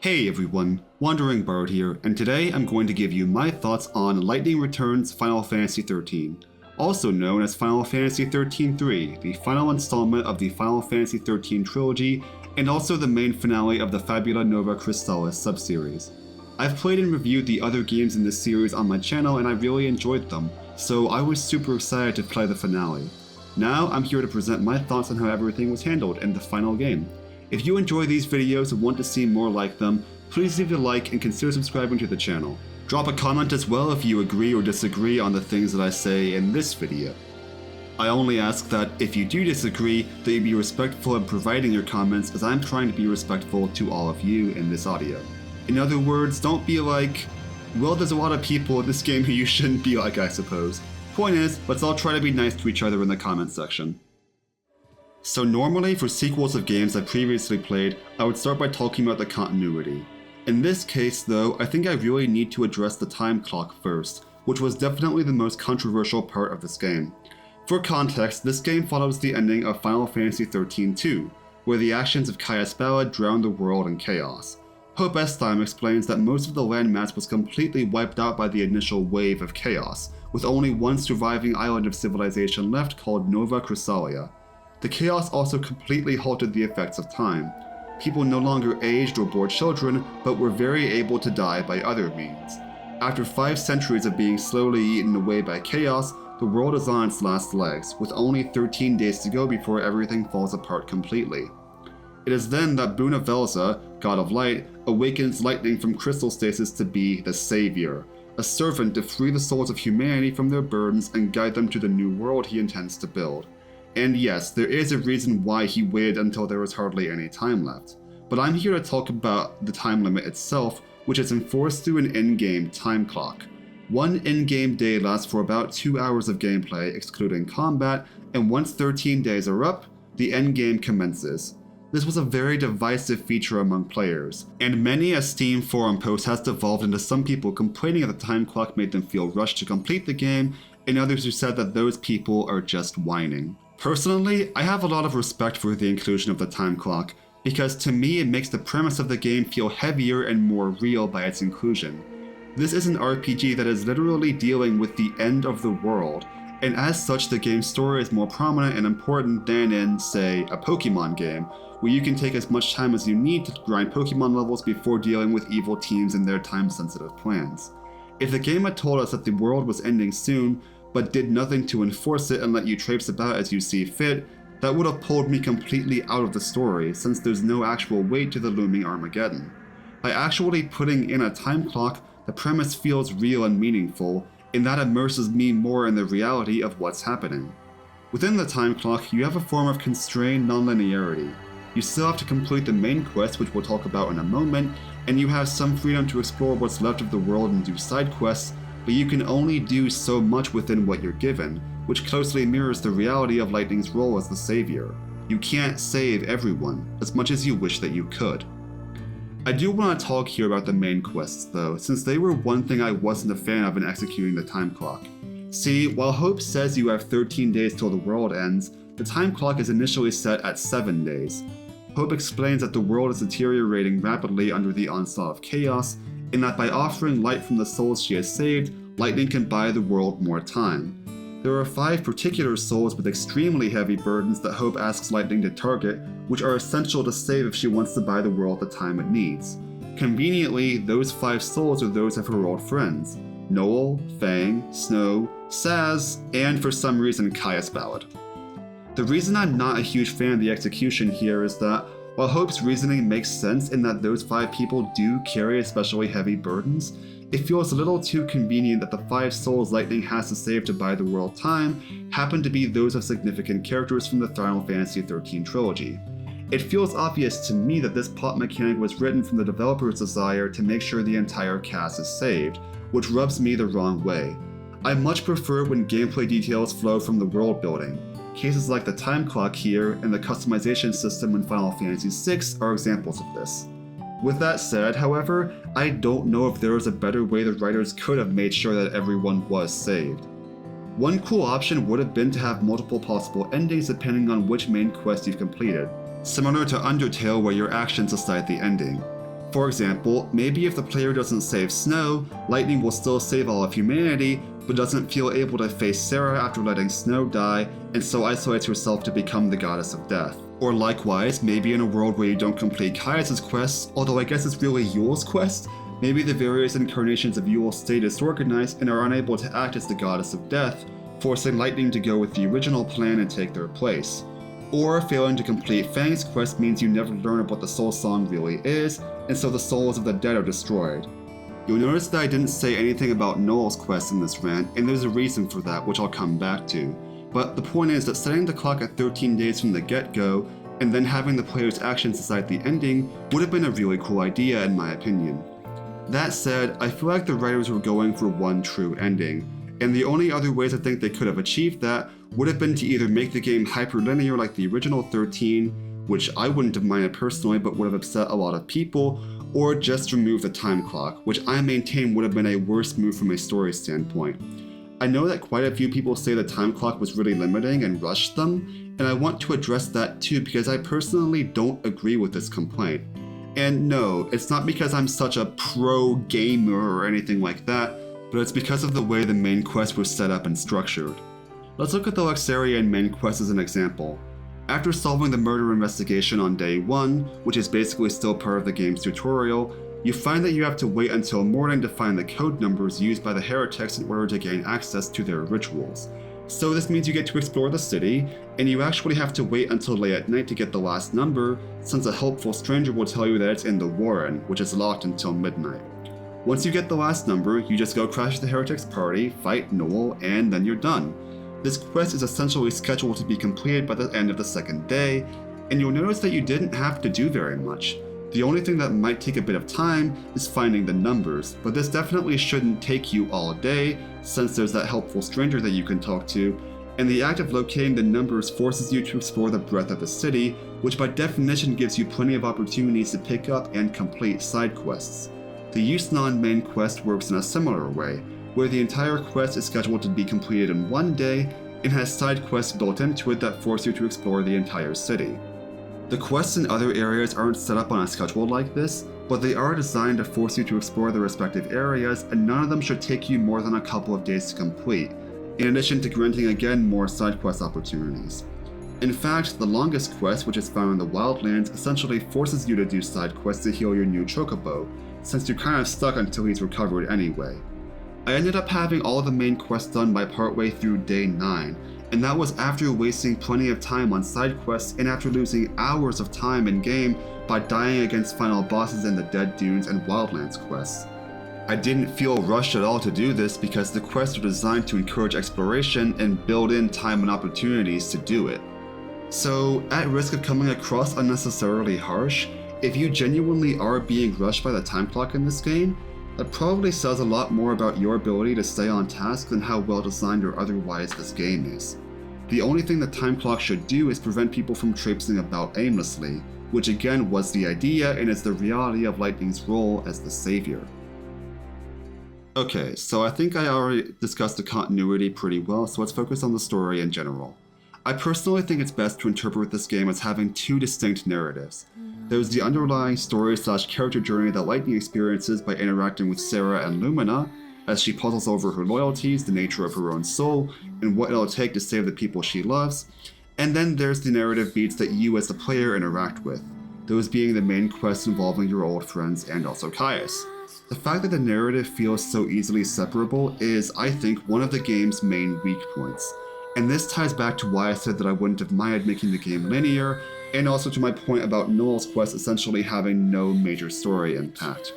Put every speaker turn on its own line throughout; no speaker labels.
Hey everyone, Wandering Bard here, and today I'm going to give you my thoughts on Lightning Returns Final Fantasy XIII, also known as Final Fantasy XIII-3, the final installment of the Final Fantasy XIII trilogy, and also the main finale of the Fabula Nova Crystallis subseries. I've played and reviewed the other games in this series on my channel and I really enjoyed them, so I was super excited to play the finale. Now I'm here to present my thoughts on how everything was handled in the final game. If you enjoy these videos and want to see more like them, please leave a like and consider subscribing to the channel. Drop a comment as well if you agree or disagree on the things that I say in this video. I only ask that if you do disagree, that you be respectful in providing your comments, as I'm trying to be respectful to all of you in this audio. In other words, don't be like, well, there's a lot of people in this game who you shouldn't be like, I suppose. Point is, let's all try to be nice to each other in the comments section. So normally for sequels of games I previously played, I would start by talking about the continuity. In this case though, I think I really need to address the time clock first, which was definitely the most controversial part of this game. For context, this game follows the ending of Final Fantasy XIII-2, where the actions of Caius Ballad drowned the world in chaos. Hope Estheim explains that most of the landmass was completely wiped out by the initial wave of chaos, with only one surviving island of civilization left called Nova Crystallia. The chaos also completely halted the effects of time. People no longer aged or bore children, but were very able to die by other means. After 5 centuries of being slowly eaten away by chaos, the world is on its last legs, with only 13 days to go before everything falls apart completely. It is then that Bunavelza, god of light, awakens lightning from crystal stasis to be the savior, a servant to free the souls of humanity from their burdens and guide them to the new world he intends to build. And yes, there is a reason why he waited until there was hardly any time left. But I'm here to talk about the time limit itself, which is enforced through an in-game time clock. One in-game day lasts for about 2 hours of gameplay, excluding combat, and once 13 days are up, the endgame commences. This was a very divisive feature among players, and many a Steam forum post has devolved into some people complaining that the time clock made them feel rushed to complete the game, and others who said that those people are just whining. Personally, I have a lot of respect for the inclusion of the time clock, because to me it makes the premise of the game feel heavier and more real by its inclusion. This is an RPG that is literally dealing with the end of the world, and as such the game's story is more prominent and important than in, say, a Pokemon game, where you can take as much time as you need to grind Pokemon levels before dealing with evil teams and their time-sensitive plans. If the game had told us that the world was ending soon, but did nothing to enforce it and let you traipse about as you see fit, that would have pulled me completely out of the story, since there's no actual weight to the looming Armageddon. By actually putting in a time clock, the premise feels real and meaningful, and that immerses me more in the reality of what's happening. Within the time clock, you have a form of constrained non-linearity. You still have to complete the main quest, which we'll talk about in a moment, and you have some freedom to explore what's left of the world and do side quests, but you can only do so much within what you're given, which closely mirrors the reality of Lightning's role as the savior. You can't save everyone, as much as you wish that you could. I do want to talk here about the main quests though, since they were one thing I wasn't a fan of in executing the time clock. See, while Hope says you have 13 days till the world ends, the time clock is initially set at 7 days. Hope explains that the world is deteriorating rapidly under the onslaught of chaos, and that by offering light from the souls she has saved, Lightning can buy the world more time. There are 5 particular souls with extremely heavy burdens that Hope asks Lightning to target, which are essential to save if she wants to buy the world the time it needs. Conveniently, those 5 souls are those of her old friends: Noel, Fang, Snow, Saz, and for some reason Caius Ballad. The reason I'm not a huge fan of the execution here is that, while Hope's reasoning makes sense in that those 5 people do carry especially heavy burdens, it feels a little too convenient that the 5 souls Lightning has to save to buy the world time happen to be those of significant characters from the Final Fantasy XIII trilogy. It feels obvious to me that this plot mechanic was written from the developer's desire to make sure the entire cast is saved, which rubs me the wrong way. I much prefer when gameplay details flow from the world building. Cases like the time clock here and the customization system in Final Fantasy VI are examples of this. With that said, however, I don't know if there was a better way the writers could have made sure that everyone was saved. One cool option would have been to have multiple possible endings depending on which main quest you've completed, similar to Undertale where your actions decide the ending. For example, maybe if the player doesn't save Snow, Lightning will still save all of humanity, but doesn't feel able to face Sarah after letting Snow die, and so isolates herself to become the goddess of death. Or likewise, maybe in a world where you don't complete Caius' quest, although I guess it's really Yule's quest, maybe the various incarnations of Yule stay disorganized and are unable to act as the goddess of death, forcing Lightning to go with the original plan and take their place. Or failing to complete Fang's quest means you never learn of what the Soul Song really is, and so the souls of the dead are destroyed. You'll notice that I didn't say anything about Noel's quest in this rant, and there's a reason for that, which I'll come back to. But the point is that setting the clock at 13 days from the get-go, and then having the player's actions decide the ending, would have been a really cool idea in my opinion. That said, I feel like the writers were going for one true ending, and the only other ways I think they could have achieved that would have been to either make the game hyperlinear like the original 13, which I wouldn't have minded personally but would have upset a lot of people, or just remove the time clock, which I maintain would have been a worse move from a story standpoint. I know that quite a few people say the time clock was really limiting and rushed them, and I want to address that too because I personally don't agree with this complaint. And no, it's not because I'm such a pro gamer or anything like that, but it's because of the way the main quest was set up and structured. Let's look at the Luxarian main quest as an example. After solving the murder investigation on day 1, which is basically still part of the game's tutorial, you find that you have to wait until morning to find the code numbers used by the heretics in order to gain access to their rituals. So this means you get to explore the city, and you actually have to wait until late at night to get the last number, since a helpful stranger will tell you that it's in the Warren, which is locked until midnight. Once you get the last number, you just go crash the heretics party, fight Noel, and then you're done. This quest is essentially scheduled to be completed by the end of the second day, and you'll notice that you didn't have to do very much. The only thing that might take a bit of time is finding the numbers, but this definitely shouldn't take you all day, since there's that helpful stranger that you can talk to, and the act of locating the numbers forces you to explore the breadth of the city, which by definition gives you plenty of opportunities to pick up and complete side quests. The Yusnan main quest works in a similar way, where the entire quest is scheduled to be completed in one day, and has side quests built into it that force you to explore the entire city. The quests in other areas aren't set up on a schedule like this, but they are designed to force you to explore the respective areas, and none of them should take you more than a couple of days to complete, in addition to granting again more side quest opportunities. In fact, the longest quest, which is found in the Wildlands, essentially forces you to do side quests to heal your new chocobo, since you're kind of stuck until he's recovered anyway. I ended up having all of the main quests done by partway through day 9, and that was after wasting plenty of time on side quests and after losing hours of time in game by dying against final bosses in the Dead Dunes and Wildlands quests. I didn't feel rushed at all to do this because the quests are designed to encourage exploration and build in time and opportunities to do it. So, at risk of coming across unnecessarily harsh, if you genuinely are being rushed by the time clock in this game, that probably says a lot more about your ability to stay on task than how well designed or otherwise this game is. The only thing the time clock should do is prevent people from traipsing about aimlessly, which again was the idea and is the reality of Lightning's role as the savior. Okay, so I think I already discussed the continuity pretty well, so let's focus on the story in general. I personally think it's best to interpret this game as having two distinct narratives. There's the underlying story/character journey that Lightning experiences by interacting with Sarah and Lumina, as she puzzles over her loyalties, the nature of her own soul, and what it'll take to save the people she loves. And then there's the narrative beats that you as the player interact with, those being the main quests involving your old friends and also Caius. The fact that the narrative feels so easily separable is, I think, one of the game's main weak points. And this ties back to why I said that I wouldn't have minded making the game linear, and also to my point about Noel's quest essentially having no major story impact.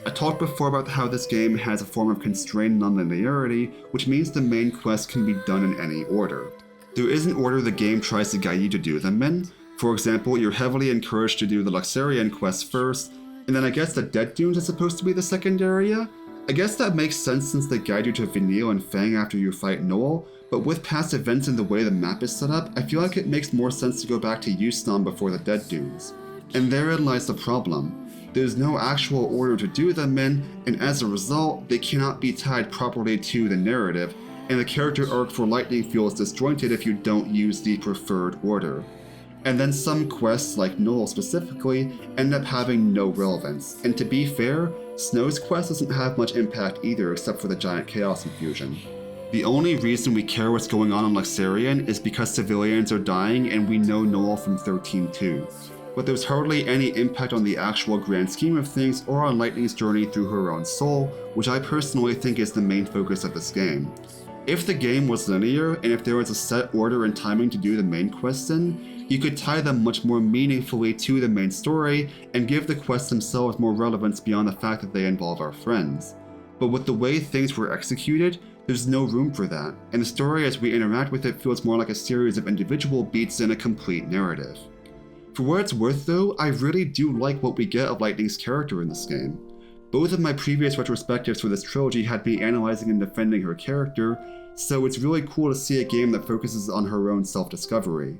I talked before about how this game has a form of constrained nonlinearity, which means the main quest can be done in any order. There is an order the game tries to guide you to do them in. For example, you're heavily encouraged to do the Luxarian quest first, and then I guess the Dead Dunes is supposed to be the second area? I guess that makes sense since they guide you to Vanille and Fang after you fight Noel, but with past events and the way the map is set up, I feel like it makes more sense to go back to Yusnan before the Dead Dunes. And therein lies the problem. There's no actual order to do them in, and as a result, they cannot be tied properly to the narrative, and the character arc for Lightning feels disjointed if you don't use the preferred order. And then some quests, like Noel specifically, end up having no relevance. And to be fair, Snow's quest doesn't have much impact either except for the giant chaos infusion. The only reason we care what's going on in Luxarian is because civilians are dying and we know Noel from 13-2. But there's hardly any impact on the actual grand scheme of things or on Lightning's journey through her own soul, which I personally think is the main focus of this game. If the game was linear, and if there was a set order and timing to do the main quests in, you could tie them much more meaningfully to the main story and give the quests themselves more relevance beyond the fact that they involve our friends. But with the way things were executed, there's no room for that, and the story as we interact with it feels more like a series of individual beats than a complete narrative. For what it's worth though, I really do like what we get of Lightning's character in this game. Both of my previous retrospectives for this trilogy had me analyzing and defending her character, so it's really cool to see a game that focuses on her own self-discovery.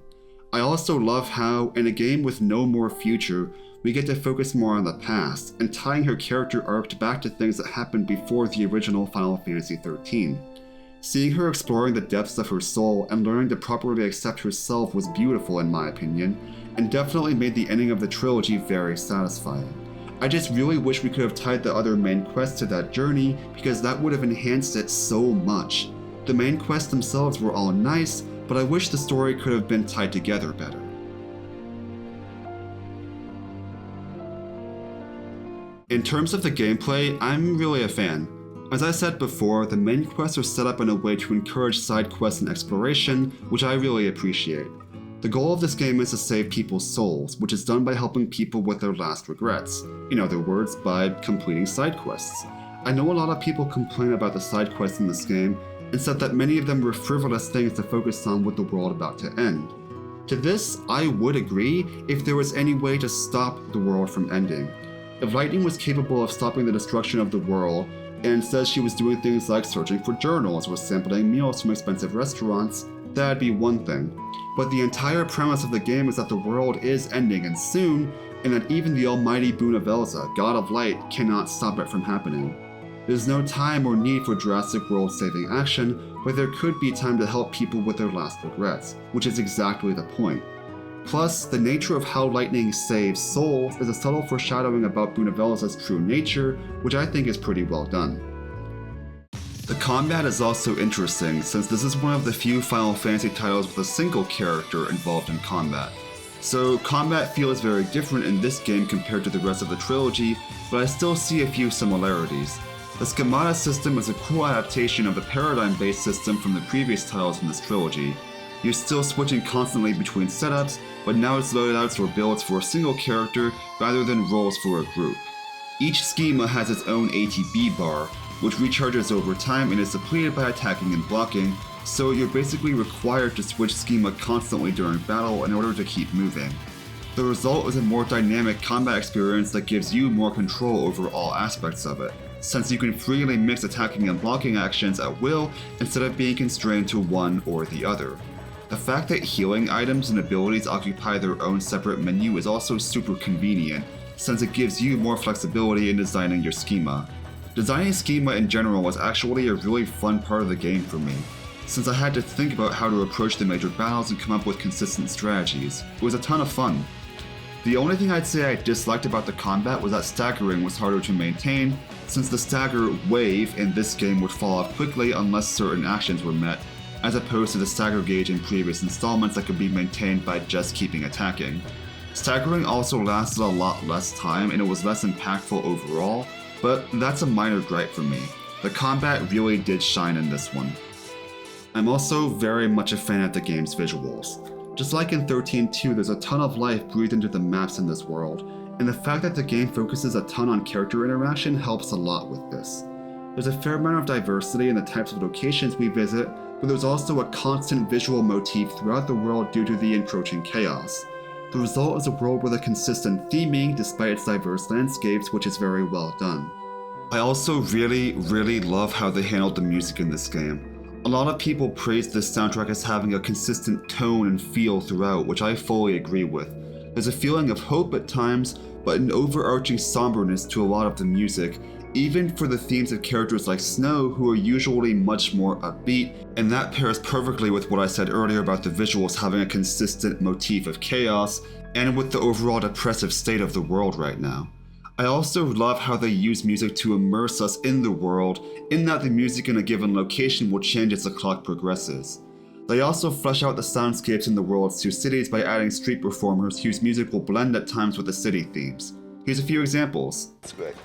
I also love how, in a game with no more future, we get to focus more on the past, and tying her character arc back to things that happened before the original Final Fantasy XIII. Seeing her exploring the depths of her soul and learning to properly accept herself was beautiful in my opinion, and definitely made the ending of the trilogy very satisfying. I just really wish we could have tied the other main quests to that journey because that would have enhanced it so much. The main quests themselves were all nice, but I wish the story could have been tied together better. In terms of the gameplay, I'm really a fan. As I said before, the main quests are set up in a way to encourage side quests and exploration, which I really appreciate. The goal of this game is to save people's souls, which is done by helping people with their last regrets. In other words, by completing side quests. I know a lot of people complain about the side quests in this game, and said that many of them were frivolous things to focus on with the world about to end. To this, I would agree if there was any way to stop the world from ending. If Lightning was capable of stopping the destruction of the world, and instead she was doing things like searching for journals or sampling meals from expensive restaurants, that'd be one thing. But the entire premise of the game is that the world is ending and soon, and that even the almighty Bunavelza, God of Light, cannot stop it from happening. There's no time or need for drastic world-saving action, but there could be time to help people with their last regrets, which is exactly the point. Plus, the nature of how Lightning saves souls is a subtle foreshadowing about Bunavelza's true nature, which I think is pretty well done. The combat is also interesting, since this is one of the few Final Fantasy titles with a single character involved in combat. So combat feels very different in this game compared to the rest of the trilogy, but I still see a few similarities. The schemata system is a cool adaptation of the paradigm-based system from the previous titles in this trilogy. You're still switching constantly between setups, but now it's loadouts or builds for a single character rather than roles for a group. Each schema has its own ATB bar, which recharges over time and is depleted by attacking and blocking, so you're basically required to switch schema constantly during battle in order to keep moving. The result is a more dynamic combat experience that gives you more control over all aspects of it, since you can freely mix attacking and blocking actions at will instead of being constrained to one or the other. The fact that healing items and abilities occupy their own separate menu is also super convenient, since it gives you more flexibility in designing your schema. Designing schema in general was actually a really fun part of the game for me, since I had to think about how to approach the major battles and come up with consistent strategies. It was a ton of fun. The only thing I'd say I disliked about the combat was that staggering was harder to maintain, since the stagger wave in this game would fall off quickly unless certain actions were met, as opposed to the stagger gauge in previous installments that could be maintained by just keeping attacking. Staggering also lasted a lot less time and it was less impactful overall, but that's a minor gripe for me. The combat really did shine in this one. I'm also very much a fan of the game's visuals. Just like in 13-2, there's a ton of life breathed into the maps in this world, and the fact that the game focuses a ton on character interaction helps a lot with this. There's a fair amount of diversity in the types of locations we visit, but there's also a constant visual motif throughout the world due to the encroaching chaos. The result is a world with a consistent theming despite its diverse landscapes, which is very well done. I also really love how they handled the music in this game. A lot of people praise this soundtrack as having a consistent tone and feel throughout, which I fully agree with. There's a feeling of hope at times, but an overarching somberness to a lot of the music, even for the themes of characters like Snow, who are usually much more upbeat, and that pairs perfectly with what I said earlier about the visuals having a consistent motif of chaos, and with the overall depressive state of the world right now. I also love how they use music to immerse us in the world, in that the music in a given location will change as the clock progresses. They also flesh out the soundscapes in the world's two cities by adding street performers whose music will blend at times with the city themes. Here's a few examples.
That's great.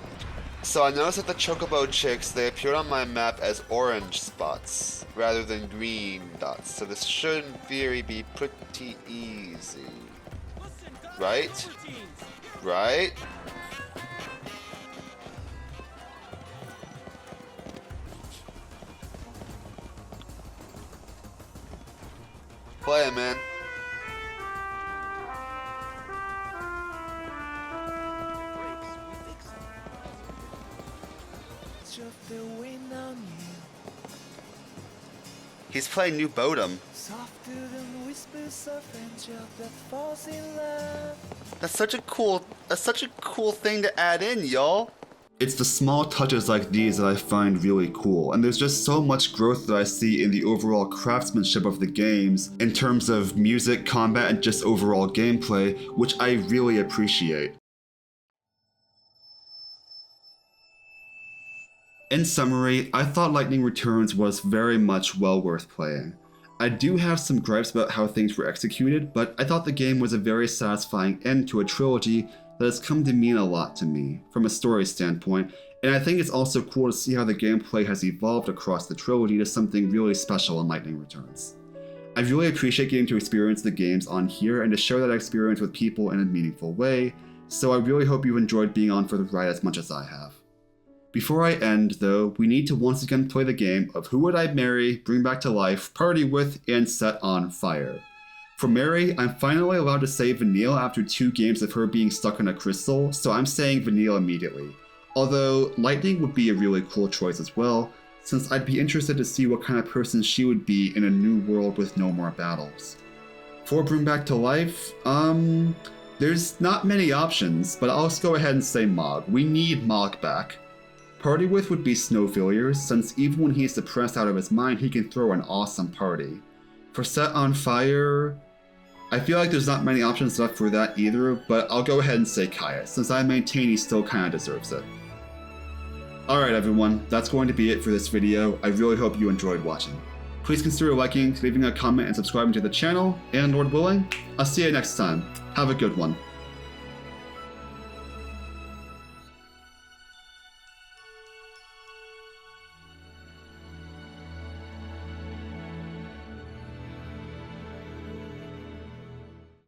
So I noticed that the Chocobo chicks, they appeared on my map as orange spots rather than green dots. So this should in theory be pretty easy. Right? Right? Play it, man. He's playing New Bodom. That's such a cool thing to add in, y'all.
It's the small touches like these that I find really cool, and there's just so much growth that I see in the overall craftsmanship of the games in terms of music, combat, and just overall gameplay, which I really appreciate. In summary, I thought Lightning Returns was very much well worth playing. I do have some gripes about how things were executed, but I thought the game was a very satisfying end to a trilogy that has come to mean a lot to me, from a story standpoint, and I think it's also cool to see how the gameplay has evolved across the trilogy to something really special in Lightning Returns. I really appreciate getting to experience the games on here and to share that experience with people in a meaningful way, so I really hope you enjoyed being on for the ride as much as I have. Before I end, though, we need to once again play the game of Who Would I Marry, Bring Back to Life, Party With, and Set on Fire. For Mary, I'm finally allowed to say Vanille after 2 games of her being stuck in a crystal, so I'm saying Vanille immediately. Although, Lightning would be a really cool choice as well, since I'd be interested to see what kind of person she would be in a new world with no more battles. For Bring Back to Life, there's not many options, but I'll just go ahead and say Mog. We need Mog back. Party With would be Snowvilliers, since even when he's depressed out of his mind, he can throw an awesome party. For Set on Fire, I feel like there's not many options left for that either, but I'll go ahead and say Kaya, since I maintain he still kinda deserves it. Alright everyone, that's going to be it for this video. I really hope you enjoyed watching. Please consider liking, leaving a comment, and subscribing to the channel, and Lord willing, I'll see you next time. Have a good one.